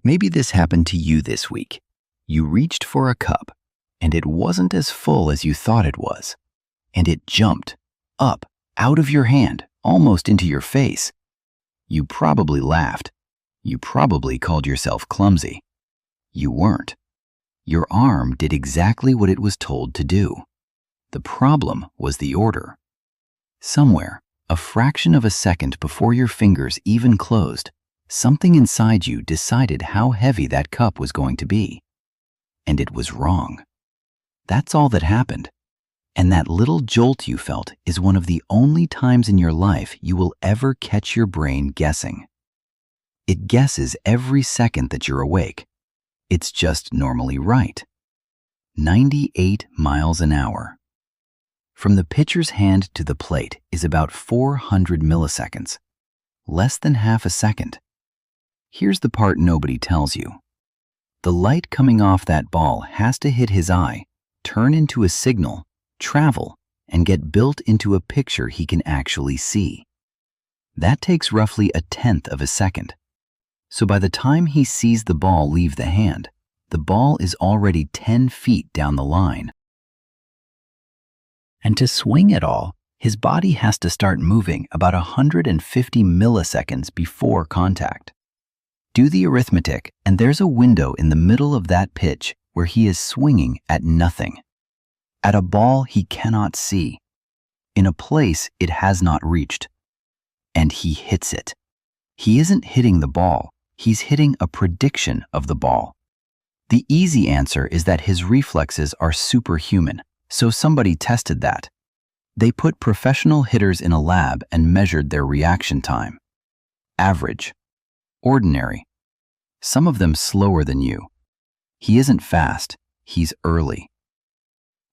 Maybe this happened to you this week. You reached for a cup, and it wasn't as full as you thought it was. And it jumped up out of your hand, almost into your face. You probably laughed. You probably called yourself clumsy. You weren't. Your arm did exactly what it was told to do. The problem was the order. Somewhere, a fraction of a second before your fingers even closed, something inside you decided how heavy that cup was going to be. And it was wrong. That's all that happened. And that little jolt you felt is one of the only times in your life you will ever catch your brain guessing. It guesses every second that you're awake. It's just normally right. 98 miles an hour. From the pitcher's hand to the plate is about 400 milliseconds, less than half a second. Here's the part nobody tells you. The light coming off that ball has to hit his eye, turn into a signal, travel, and get built into a picture he can actually see. That takes roughly 1/10 of a second. So by the time he sees the ball leave the hand, the ball is already 10 feet down the line. And to swing it all, his body has to start moving about 150 milliseconds before contact. Do the arithmetic, and there's a window in the middle of that pitch where he is swinging at nothing. At a ball he cannot see, in a place it has not reached. And he hits it. He isn't hitting the ball, he's hitting a prediction of the ball. The easy answer is that his reflexes are superhuman, so somebody tested that. They put professional hitters in a lab and measured their reaction time. Average. Ordinary. Some of them slower than you. He isn't fast, he's early.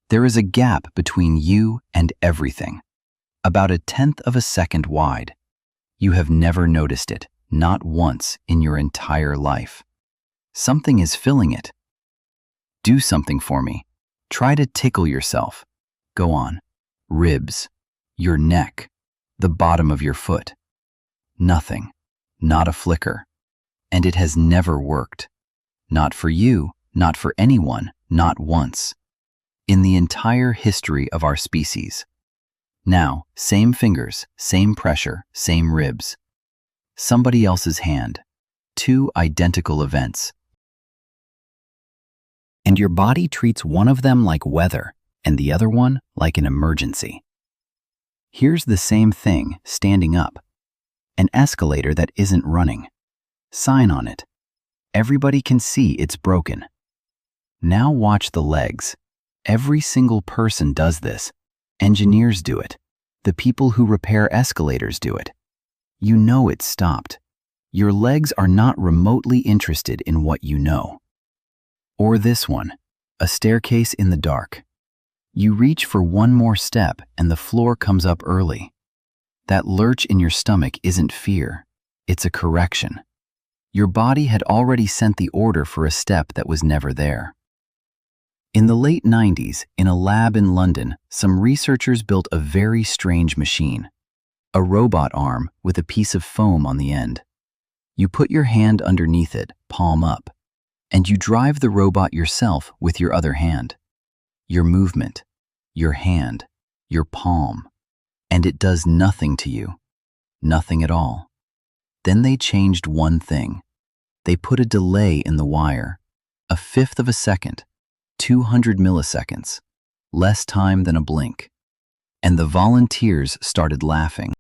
There is a gap between you and everything, about 1/10 of a second wide. You have never noticed it, not once in your entire life. Something is filling it. Do something for me. Try to tickle yourself. Go on. Ribs, your neck, the bottom of your foot. Nothing, not a flicker. And it has never worked. Not for you, not for anyone, not once. In the entire history of our species. Now, same fingers, same pressure, same ribs. Somebody else's hand. 2 identical events. And your body treats one of them like weather and the other one like an emergency. Here's the same thing standing up. An escalator that isn't running. Sign on it. Everybody can see it's broken. Now watch the legs. Every single person does this. Engineers do it. The people who repair escalators do it. You know it's stopped. Your legs are not remotely interested in what you know. Or this one, a staircase in the dark. You reach for one more step and the floor comes up early. That lurch in your stomach isn't fear, it's a correction. Your body had already sent the order for a step that was never there. In the late 90s, in a lab in London, some researchers built a very strange machine. A robot arm with a piece of foam on the end. You put your hand underneath it, palm up, and you drive the robot yourself with your other hand. Your movement, your hand, your palm, and it does nothing to you. Nothing at all. Then they changed one thing. They put a delay in the wire, 1/5 of a second, 200 milliseconds, less time than a blink. And the volunteers started laughing.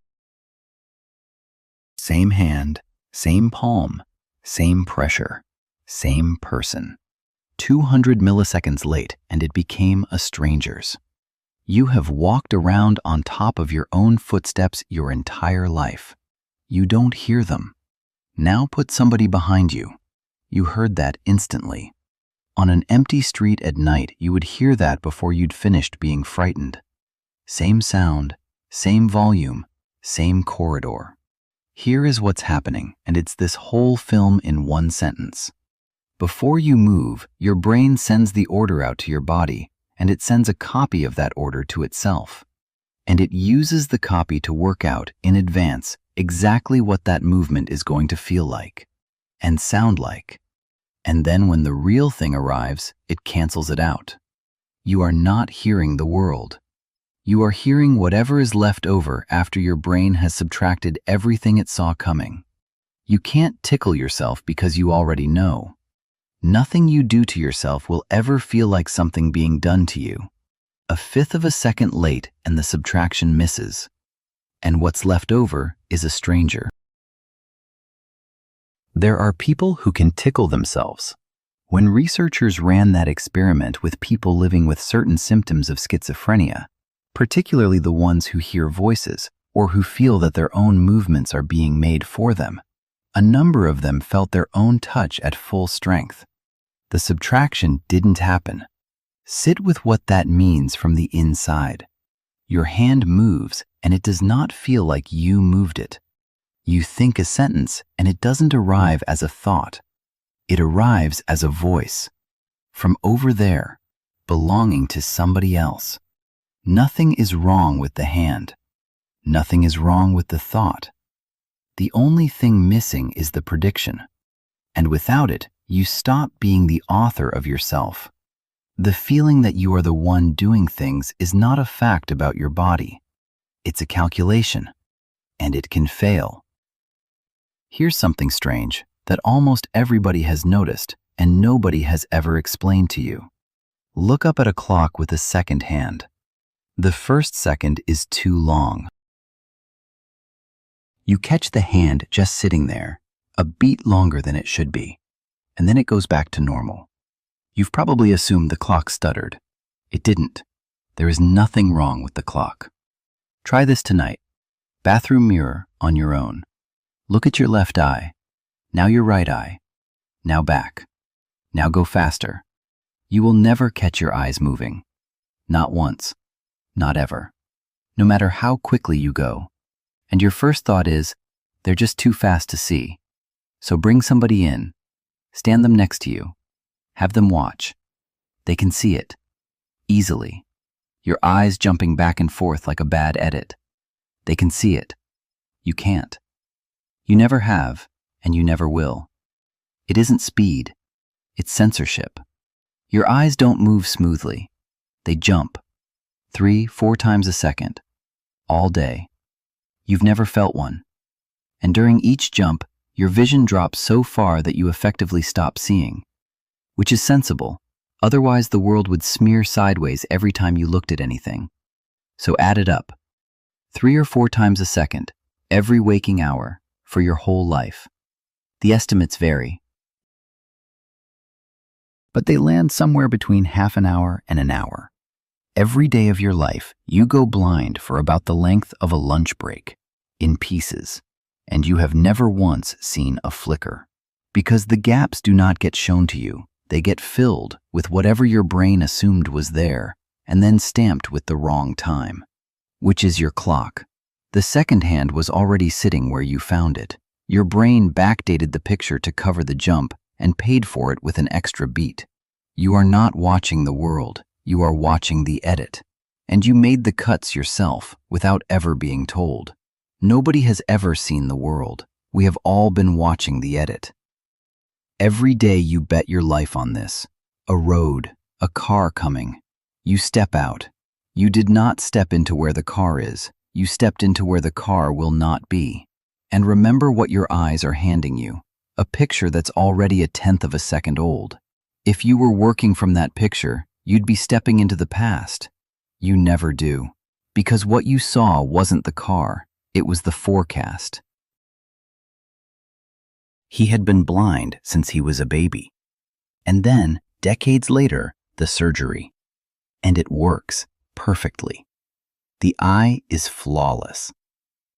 Same hand, same palm, same pressure, same person. 200 milliseconds late and it became a stranger's. You have walked around on top of your own footsteps your entire life. You don't hear them. Now put somebody behind you. You heard that instantly. On an empty street at night, you would hear that before you'd finished being frightened. Same sound, same volume, same corridor. Here is what's happening, and it's this whole film in one sentence. Before you move, your brain sends the order out to your body, and it sends a copy of that order to itself. And it uses the copy to work out, in advance, exactly what that movement is going to feel like, and sound like, And then when the real thing arrives, it cancels it out. You are not hearing the world. You are hearing whatever is left over after your brain has subtracted everything it saw coming. You can't tickle yourself because you already know. Nothing you do to yourself will ever feel like something being done to you. A fifth of a second late and the subtraction misses. And what's left over is a stranger. There are people who can tickle themselves. When researchers ran that experiment with people living with certain symptoms of schizophrenia, particularly the ones who hear voices or who feel that their own movements are being made for them, a number of them felt their own touch at full strength. The subtraction didn't happen. Sit with what that means from the inside. Your hand moves and it does not feel like you moved it. You think a sentence and it doesn't arrive as a thought. It arrives as a voice. From over there, belonging to somebody else. Nothing is wrong with the hand. Nothing is wrong with the thought. The only thing missing is the prediction. And without it, you stop being the author of yourself. The feeling that you are the one doing things is not a fact about your body. It's a calculation, and it can fail. Here's something strange that almost everybody has noticed and nobody has ever explained to you. Look up at a clock with a second hand. The first second is too long. You catch the hand just sitting there, a beat longer than it should be, and then it goes back to normal. You've probably assumed the clock stuttered. It didn't. There is nothing wrong with the clock. Try this tonight. Bathroom mirror on your own. Look at your left eye. Now your right eye. Now back. Now go faster. You will never catch your eyes moving. Not once. Not ever. No matter how quickly you go. And your first thought is, they're just too fast to see. So bring somebody in. Stand them next to you. Have them watch. They can see it. Easily. Your eyes jumping back and forth like a bad edit. They can see it. You can't. You never have, and you never will. It isn't speed. It's censorship. Your eyes don't move smoothly. They jump. 3-4 times a second. All day. You've never felt one. And during each jump, your vision drops so far that you effectively stop seeing. Which is sensible. Otherwise, the world would smear sideways every time you looked at anything. So add it up. 3 or 4 times a second, every waking hour, for your whole life. The estimates vary. But they land somewhere between half an hour and an hour. Every day of your life, you go blind for about the length of a lunch break, in pieces, and you have never once seen a flicker. Because the gaps do not get shown to you, they get filled with whatever your brain assumed was there, and then stamped with the wrong time, which is your clock. The second hand was already sitting where you found it. Your brain backdated the picture to cover the jump and paid for it with an extra beat. You are not watching the world, you are watching the edit. And you made the cuts yourself without ever being told. Nobody has ever seen the world. We have all been watching the edit. Every day you bet your life on this. A road, a car coming. You step out. You did not step into where the car is. You stepped into where the car will not be. And remember what your eyes are handing you. A picture that's already 1/10 of a second old. If you were working from that picture, you'd be stepping into the past. You never do. Because what you saw wasn't the car, it was the forecast. He had been blind since he was a baby. And then, decades later, the surgery. And it works perfectly. The eye is flawless.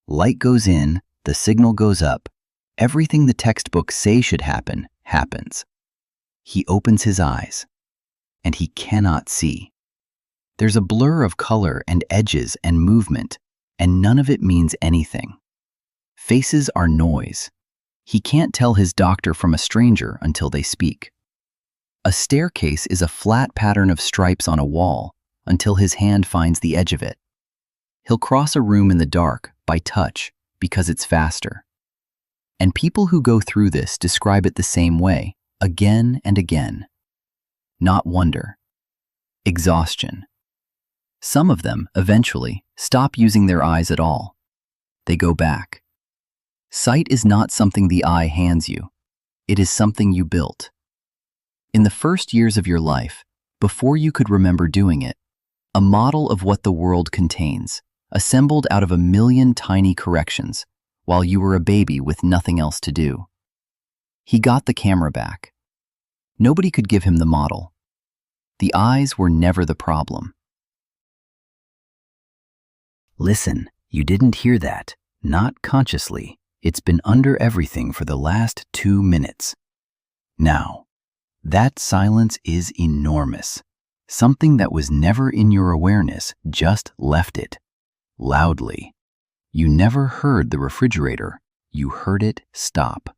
Light goes in, the signal goes up, everything the textbooks say should happen, happens. He opens his eyes, and he cannot see. There's a blur of color and edges and movement, and none of it means anything. Faces are noise. He can't tell his doctor from a stranger until they speak. A staircase is a flat pattern of stripes on a wall until his hand finds the edge of it. He'll cross a room in the dark by touch because it's faster. And people who go through this describe it the same way. again and again. Not wonder. Exhaustion. Some of them, eventually, stop using their eyes at all. They go back. Sight is not something the eye hands you. It is something you built. In the first years of your life, before you could remember doing it, a model of what the world contains, assembled out of 1,000,000 tiny corrections, while you were a baby with nothing else to do. He got the camera back. Nobody could give him the model. The eyes were never the problem. Listen, you didn't hear that. Not consciously. It's been under everything for the last 2 minutes. Now, that silence is enormous. Something that was never in your awareness just left it. Loudly. You never heard the refrigerator. You heard it stop.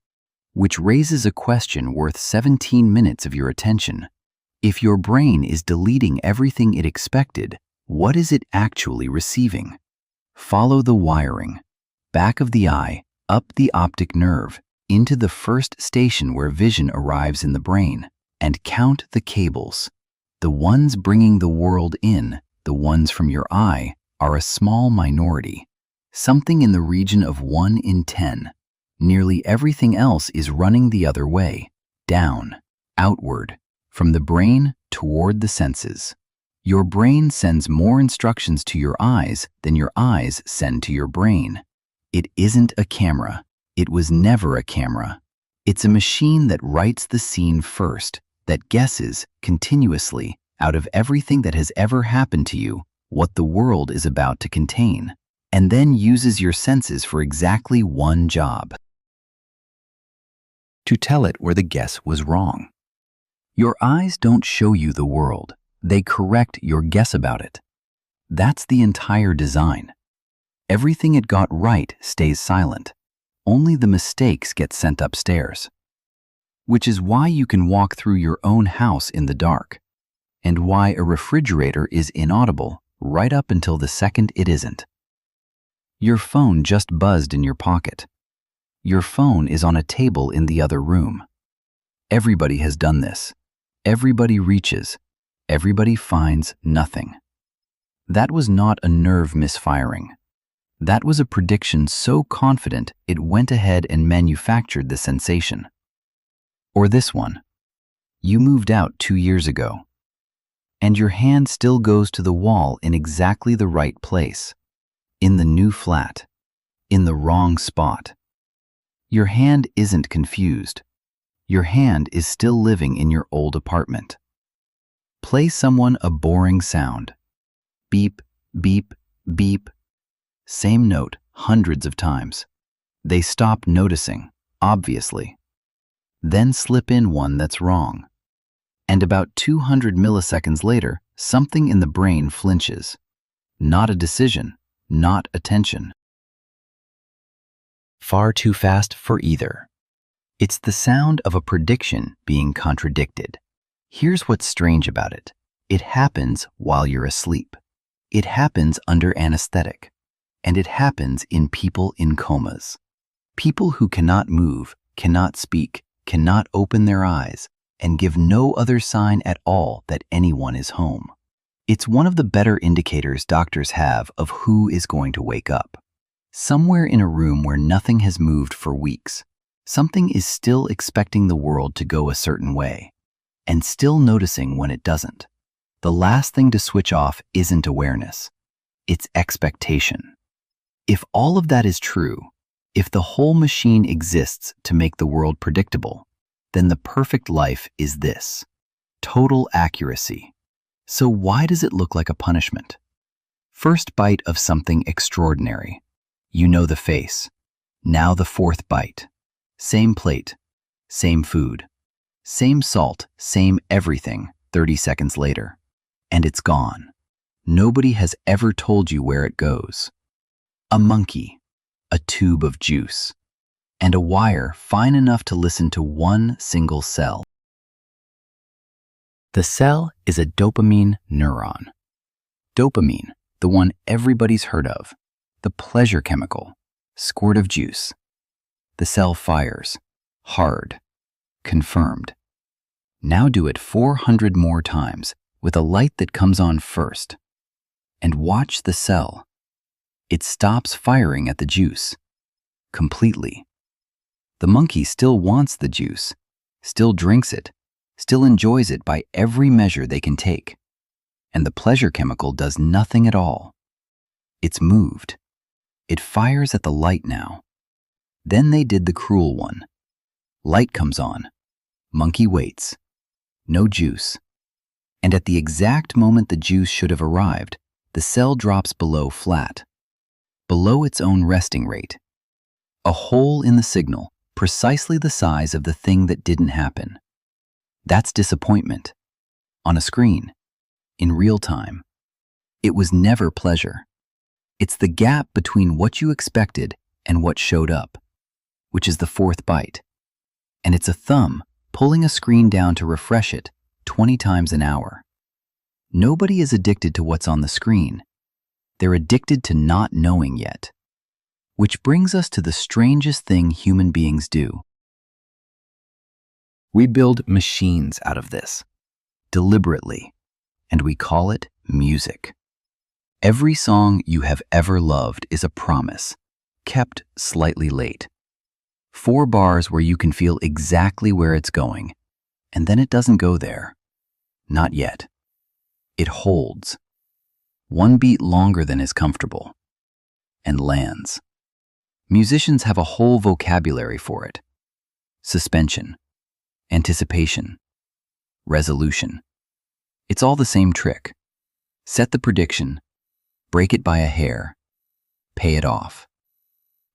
Which raises a question worth 17 minutes of your attention. If your brain is deleting everything it expected, what is it actually receiving? Follow the wiring. Back of the eye, up the optic nerve, into the first station where vision arrives in the brain, and count the cables. The ones bringing the world in, the ones from your eye, are a small minority. Something in the region of 1 in 10. Nearly everything else is running the other way, down, outward, from the brain toward the senses. Your brain sends more instructions to your eyes than your eyes send to your brain. It isn't a camera. It was never a camera. It's a machine that writes the scene first, that guesses continuously out of everything that has ever happened to you what the world is about to contain, and then uses your senses for exactly one job: to tell it where the guess was wrong. Your eyes don't show you the world. They correct your guess about it. That's the entire design. Everything it got right stays silent. Only the mistakes get sent upstairs. Which is why you can walk through your own house in the dark, and why a refrigerator is inaudible right up until the second it isn't. Your phone just buzzed in your pocket. Your phone is on a table in the other room. Everybody has done this. Everybody reaches. Everybody finds nothing. That was not a nerve misfiring. That was a prediction so confident it went ahead and manufactured the sensation. Or this one. You moved out 2 years ago, and your hand still goes to the wall in exactly the right place, in the new flat, in the wrong spot. Your hand isn't confused. Your hand is still living in your old apartment. Play someone a boring sound. Beep, beep, beep. Same note hundreds of times. They stop noticing, obviously. Then slip in one that's wrong. And about 200 milliseconds later, something in the brain flinches. Not a decision, not attention. Far too fast for either. It's the sound of a prediction being contradicted. Here's what's strange about it. It happens while you're asleep. It happens under anesthetic. And it happens in people in comas. People who cannot move, cannot speak, cannot open their eyes, and give no other sign at all that anyone is home. It's one of the better indicators doctors have of who is going to wake up. Somewhere in a room where nothing has moved for weeks, something is still expecting the world to go a certain way, and still noticing when it doesn't. The last thing to switch off isn't awareness. It's expectation. If all of that is true, if the whole machine exists to make the world predictable, then the perfect life is this: total accuracy. So why does it look like a punishment? First bite of something extraordinary. You know the face. Now the fourth bite. Same plate, same food, same salt, same everything 30 seconds later. And it's gone. Nobody has ever told you where it goes. A monkey, a tube of juice, and a wire fine enough to listen to one single cell. The cell is a dopamine neuron. Dopamine, the one everybody's heard of, the pleasure chemical, squirt of juice. The cell fires, hard, confirmed, Now do it 400 more times with a light that comes on first. And watch the cell. It stops firing at the juice. Completely. The monkey still wants the juice, still drinks it, still enjoys it by every measure they can take. And the pleasure chemical does nothing at all. It's moved. It fires at the light now. Then they did the cruel one. Light comes on. Monkey waits. No juice. And at the exact moment the juice should have arrived, the cell drops below flat. Below its own resting rate. A hole in the signal, precisely the size of the thing that didn't happen. That's disappointment. On a screen. In real time. It was never pleasure. It's the gap between what you expected and what showed up, which is the fourth bite. And it's a thumb pulling a screen down to refresh it 20 times an hour. Nobody is addicted to what's on the screen. They're addicted to not knowing yet. Which brings us to the strangest thing human beings do. We build machines out of this, deliberately, and we call it music. Every song you have ever loved is a promise, kept slightly late. 4 bars where you can feel exactly where it's going, and then it doesn't go there. Not yet. It holds. 1 beat longer than is comfortable, and lands. Musicians have a whole vocabulary for it. Suspension, anticipation, resolution. It's all the same trick. Set the prediction, break it by a hair, pay it off.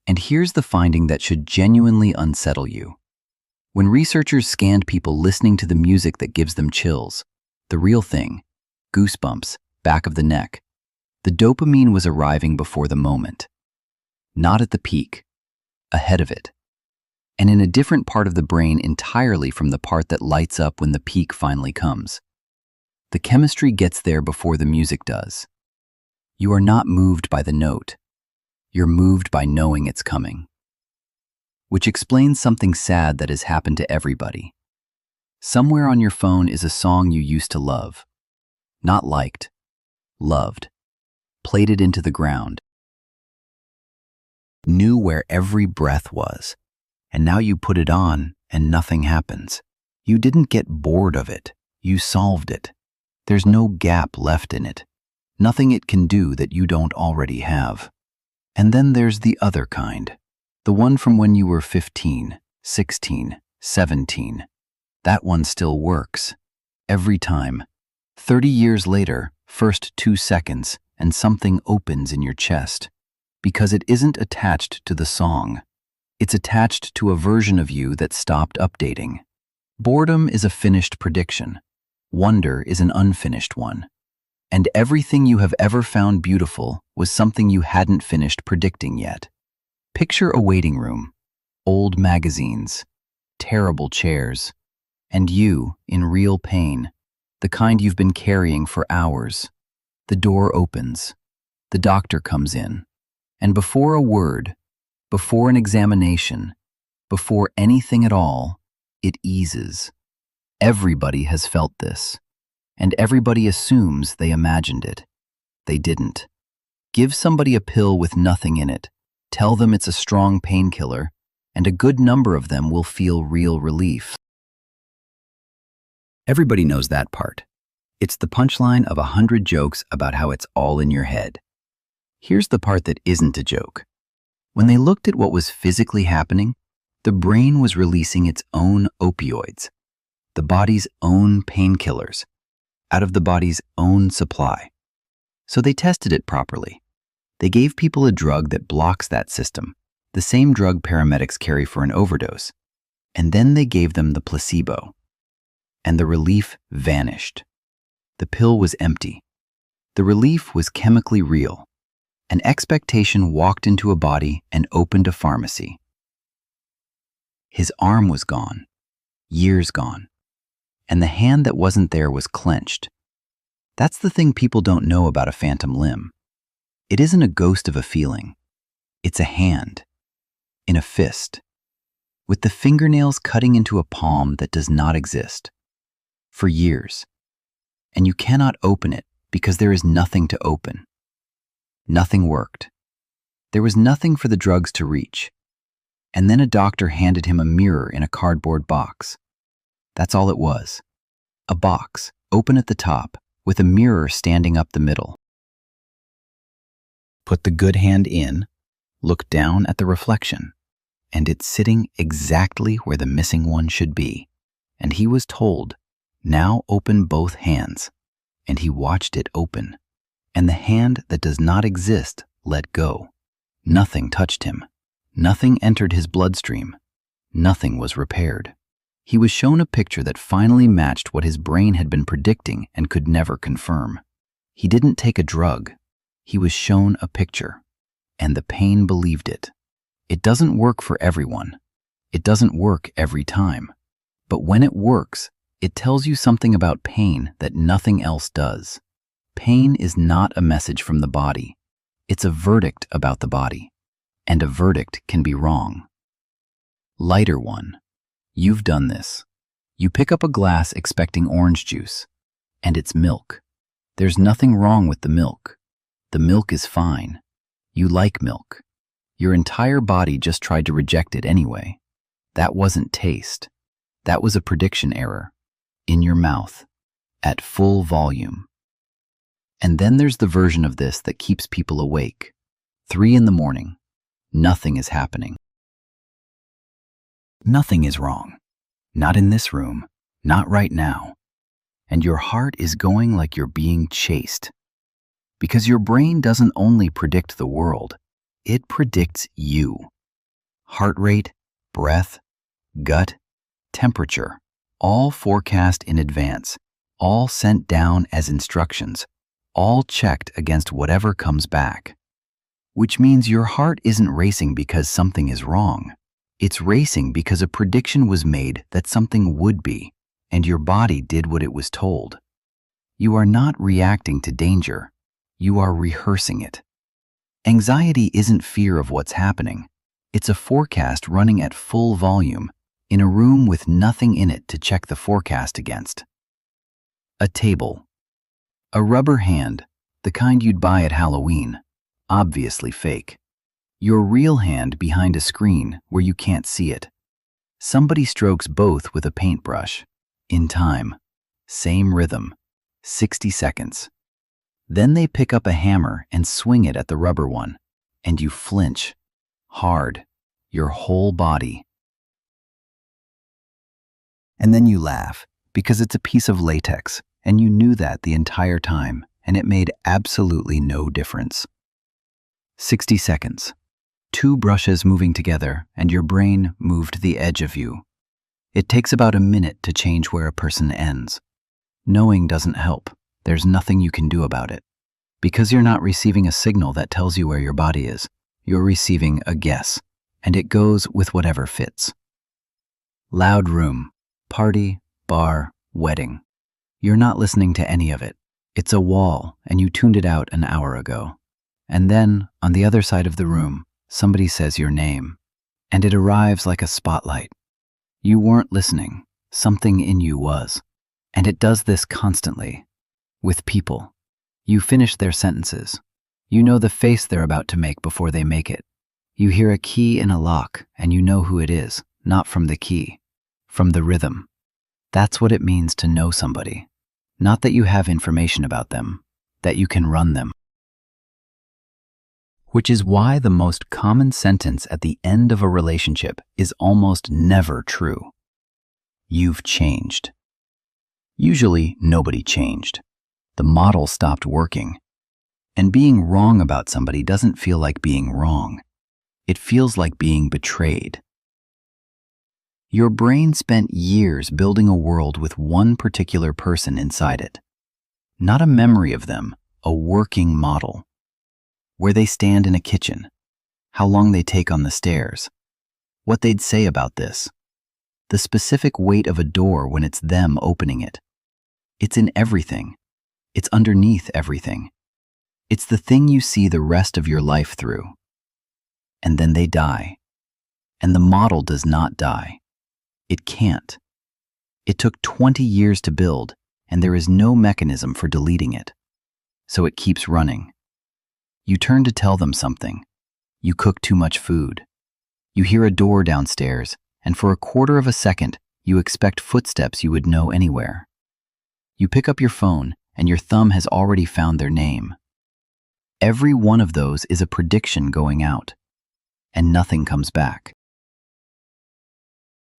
And here's the finding that should genuinely unsettle you. When researchers scanned people listening to the music that gives them chills, the real thing, goosebumps, back of the neck, the dopamine was arriving before the moment. Not at the peak, ahead of it, and in a different part of the brain entirely from the part that lights up when the peak finally comes. The chemistry gets there before the music does. You are not moved by the note. You're moved by knowing it's coming. Which explains something sad that has happened to everybody. Somewhere on your phone is a song you used to love. Not liked, loved. Played it into the ground. Knew where every breath was, and now you put it on and nothing happens. You didn't get bored of it, you solved it. There's no gap left in it, nothing it can do that you don't already have. And then there's the other kind, the one from when you were 15, 16, 17. That one still works, every time. 30 years later, first 2 seconds, and something opens in your chest. Because it isn't attached to the song. It's attached to a version of you that stopped updating. Boredom is a finished prediction. Wonder is an unfinished one. And everything you have ever found beautiful was something you hadn't finished predicting yet. Picture a waiting room, old magazines, terrible chairs, and you in real pain, the kind you've been carrying for hours. The door opens. The doctor comes in. And before a word, before an examination, before anything at all, it eases. Everybody has felt this, and everybody assumes they imagined it. They didn't. Give somebody a pill with nothing in it, tell them it's a strong painkiller, and a good number of them will feel real relief. Everybody knows that part. It's the punchline of 100 jokes about how it's all in your head. Here's the part that isn't a joke. When they looked at what was physically happening, the brain was releasing its own opioids, the body's own painkillers, out of the body's own supply. So they tested it properly. They gave people a drug that blocks that system, the same drug paramedics carry for an overdose, and then they gave them the placebo. And the relief vanished. The pill was empty. The relief was chemically real. An expectation walked into a body and opened a pharmacy. His arm was gone, years gone, and the hand that wasn't there was clenched. That's the thing people don't know about a phantom limb. It isn't a ghost of a feeling. It's a hand, in a fist, with the fingernails cutting into a palm that does not exist. for years. And you cannot open it because there is nothing to open. Nothing worked. There was nothing for the drugs to reach. And then a doctor handed him a mirror in a cardboard box. That's all it was. A box, open at the top, with a mirror standing up the middle. Put the good hand in, look down at the reflection, and it's sitting exactly where the missing one should be. And he was told, now open both hands. And he watched it open. And the hand that does not exist let go. Nothing touched him. Nothing entered his bloodstream. Nothing was repaired. He was shown a picture that finally matched what his brain had been predicting and could never confirm. He didn't take a drug. He was shown a picture. And the pain believed it. It doesn't work for everyone. It doesn't work every time. But when it works, it tells you something about pain that nothing else does. Pain is not a message from the body. It's a verdict about the body. And a verdict can be wrong. Lighter one. You've done this. You pick up a glass expecting orange juice, and it's milk. There's nothing wrong with the milk. The milk is fine. You like milk. Your entire body just tried to reject it anyway. That wasn't taste. That was a prediction error. In your mouth. At full volume. And then there's the version of this that keeps people awake. 3 a.m. Nothing is happening. Nothing is wrong. Not in this room. Not right now. And your heart is going like you're being chased. Because your brain doesn't only predict the world, it predicts you. Heart rate, breath, gut, temperature, all forecast in advance, all sent down as instructions, all checked against whatever comes back. Which means your heart isn't racing because something is wrong. It's racing because a prediction was made that something would be, and your body did what it was told. You are not reacting to danger. You are rehearsing it. Anxiety isn't fear of what's happening. It's a forecast running at full volume in a room with nothing in it to check the forecast against. A table. A rubber hand, the kind you'd buy at Halloween, obviously fake. Your real hand behind a screen where you can't see it. Somebody strokes both with a paintbrush. In time. Same rhythm. 60 seconds. Then they pick up a hammer and swing it at the rubber one, and you flinch. Hard. Your whole body. And then you laugh, because it's a piece of latex, and you knew that the entire time, and it made absolutely no difference. 60 seconds. 2 brushes moving together, and your brain moved the edge of you. It takes about a minute to change where a person ends. Knowing doesn't help. There's nothing you can do about it. Because you're not receiving a signal that tells you where your body is, you're receiving a guess, and it goes with whatever fits. Loud room, party, bar, wedding. You're not listening to any of it. It's a wall, and you tuned it out an hour ago. And then, on the other side of the room, somebody says your name, and it arrives like a spotlight. You weren't listening. Something in you was. And it does this constantly. With people. You finish their sentences. You know the face they're about to make before they make it. You hear a key in a lock, and you know who it is, not from the key, from the rhythm. That's what it means to know somebody. Not that you have information about them, that you can run them. Which is why the most common sentence at the end of a relationship is almost never true. You've changed. Usually, nobody changed. The model stopped working. And being wrong about somebody doesn't feel like being wrong. It feels like being betrayed. Your brain spent years building a world with one particular person inside it. Not a memory of them, a working model. Where they stand in a kitchen, how long they take on the stairs, what they'd say about this, the specific weight of a door when it's them opening it. It's in everything. It's underneath everything. It's the thing you see the rest of your life through. And then they die. And the model does not die. It can't. It took 20 years to build, and there is no mechanism for deleting it. So it keeps running. You turn to tell them something. You cook too much food. You hear a door downstairs, and for a quarter of a second, you expect footsteps you would know anywhere. You pick up your phone, and your thumb has already found their name. Every one of those is a prediction going out, and nothing comes back.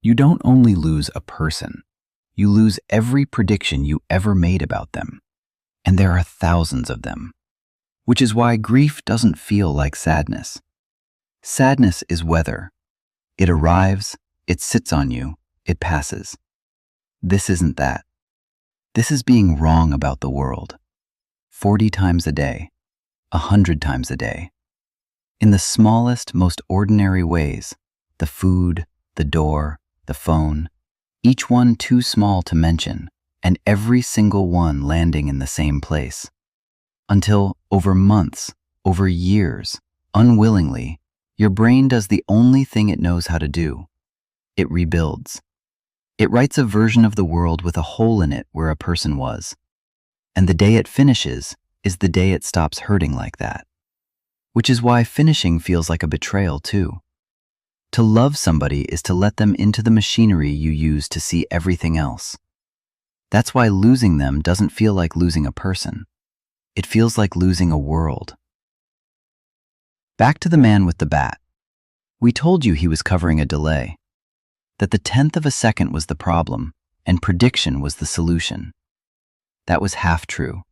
You don't only lose a person, you lose every prediction you ever made about them, and there are thousands of them, which is why grief doesn't feel like sadness. Sadness is weather. It arrives, it sits on you, it passes. This isn't that. This is being wrong about the world. 40 times a day, 100 times a day. In the smallest, most ordinary ways, the food, the door, the phone, each one too small to mention, and every single one landing in the same place. Until, over months, over years, unwillingly, your brain does the only thing it knows how to do. It rebuilds. It writes a version of the world with a hole in it where a person was. And the day it finishes is the day it stops hurting like that. Which is why finishing feels like a betrayal too. To love somebody is to let them into the machinery you use to see everything else. That's why losing them doesn't feel like losing a person. It feels like losing a world. Back to the man with the bat. We told you he was covering a delay, that the 10th of a second was the problem and prediction was the solution. That was half true.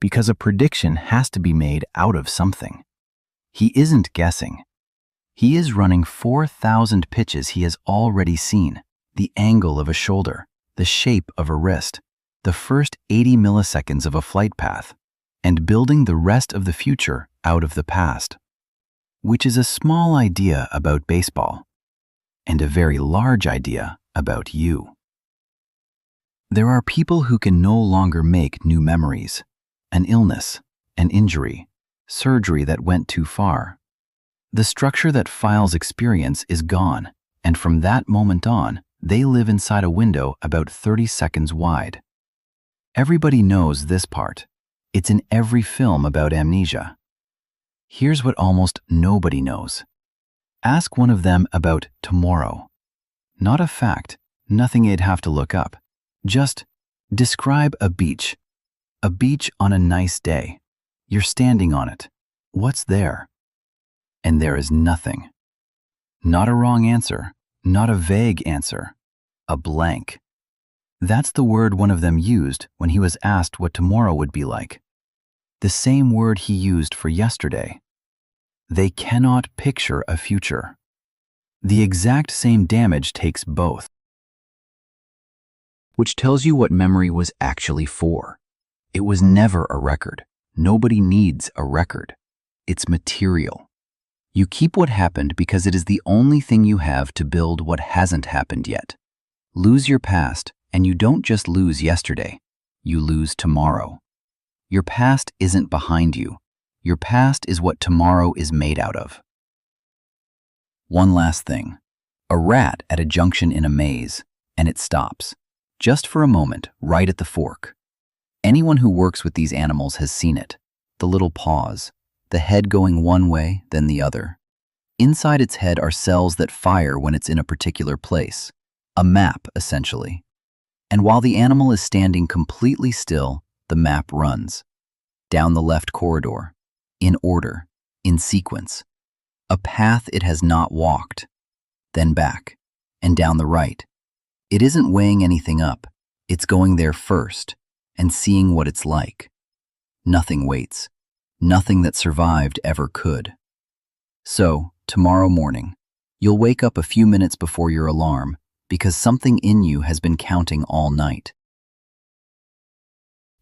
Because a prediction has to be made out of something. He isn't guessing. He is running 4,000 pitches he has already seen, the angle of a shoulder, the shape of a wrist, the first 80 milliseconds of a flight path, and building the rest of the future out of the past, which is a small idea about baseball and a very large idea about you. There are people who can no longer make new memories, an illness, an injury, surgery that went too far. The structure that files experience is gone, and from that moment on, they live inside a window about 30 seconds wide. Everybody knows this part. It's in every film about amnesia. Here's what almost nobody knows. Ask one of them about tomorrow. Not a fact, nothing you'd have to look up. Just describe a beach. A beach on a nice day. You're standing on it. What's there? And there is nothing. Not a wrong answer, not a vague answer, a blank. That's the word one of them used when he was asked what tomorrow would be like. The same word he used for yesterday. They cannot picture a future. The exact same damage takes both. Which tells you what memory was actually for. It was never a record. Nobody needs a record. It's material. You keep what happened because it is the only thing you have to build what hasn't happened yet. Lose your past, and you don't just lose yesterday. You lose tomorrow. Your past isn't behind you. Your past is what tomorrow is made out of. One last thing. A rat at a junction in a maze, and it stops. Just for a moment, right at the fork. Anyone who works with these animals has seen it. The little pause. The head going one way, then the other. Inside its head are cells that fire when it's in a particular place. A map, essentially. And while the animal is standing completely still, the map runs. Down the left corridor. In order. In sequence. A path it has not walked. Then back. And down the right. It isn't weighing anything up. It's going there first and seeing what it's like. Nothing waits. Nothing that survived ever could. So, tomorrow morning, you'll wake up a few minutes before your alarm because something in you has been counting all night.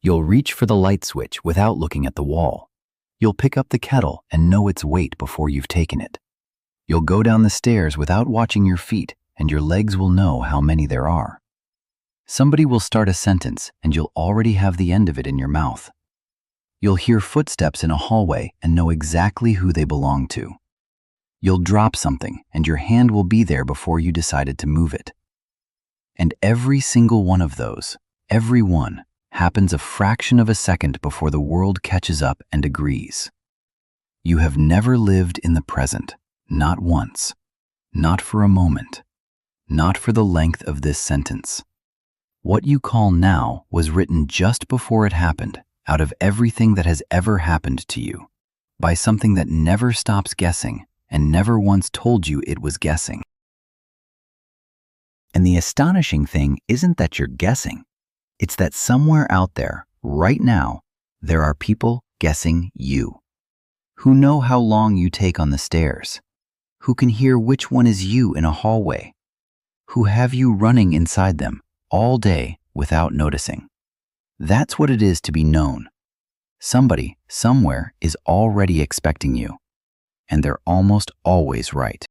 You'll reach for the light switch without looking at the wall. You'll pick up the kettle and know its weight before you've taken it. You'll go down the stairs without watching your feet, and your legs will know how many there are. Somebody will start a sentence, and you'll already have the end of it in your mouth. You'll hear footsteps in a hallway and know exactly who they belong to. You'll drop something, and your hand will be there before you decided to move it. And every single one of those, every one, happens a fraction of a second before the world catches up and agrees. You have never lived in the present, not once, not for a moment, not for the length of this sentence. What you call now was written just before it happened, out of everything that has ever happened to you, by something that never stops guessing and never once told you it was guessing. And the astonishing thing isn't that you're guessing. It's that somewhere out there, right now, there are people guessing you, who know how long you take on the stairs, who can hear which one is you in a hallway, who have you running inside them all day without noticing. That's what it is to be known. Somebody, somewhere, is already expecting you, and they're almost always right.